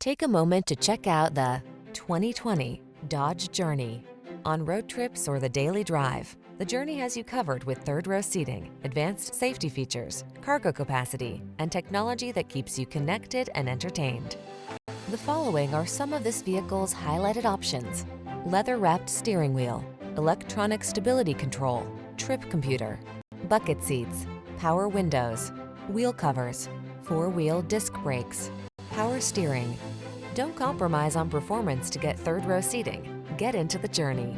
Take a moment to check out the 2020 Dodge Journey. On road trips or the daily drive, the Journey has you covered with third-row seating, advanced safety features, cargo capacity, and technology that keeps you connected and entertained. The following are some of this vehicle's highlighted options: leather-wrapped steering wheel, electronic stability control, trip computer, bucket seats, power windows, wheel covers, four-wheel disc brakes, power steering. Don't compromise on performance to get third-row seating. Get into the Journey.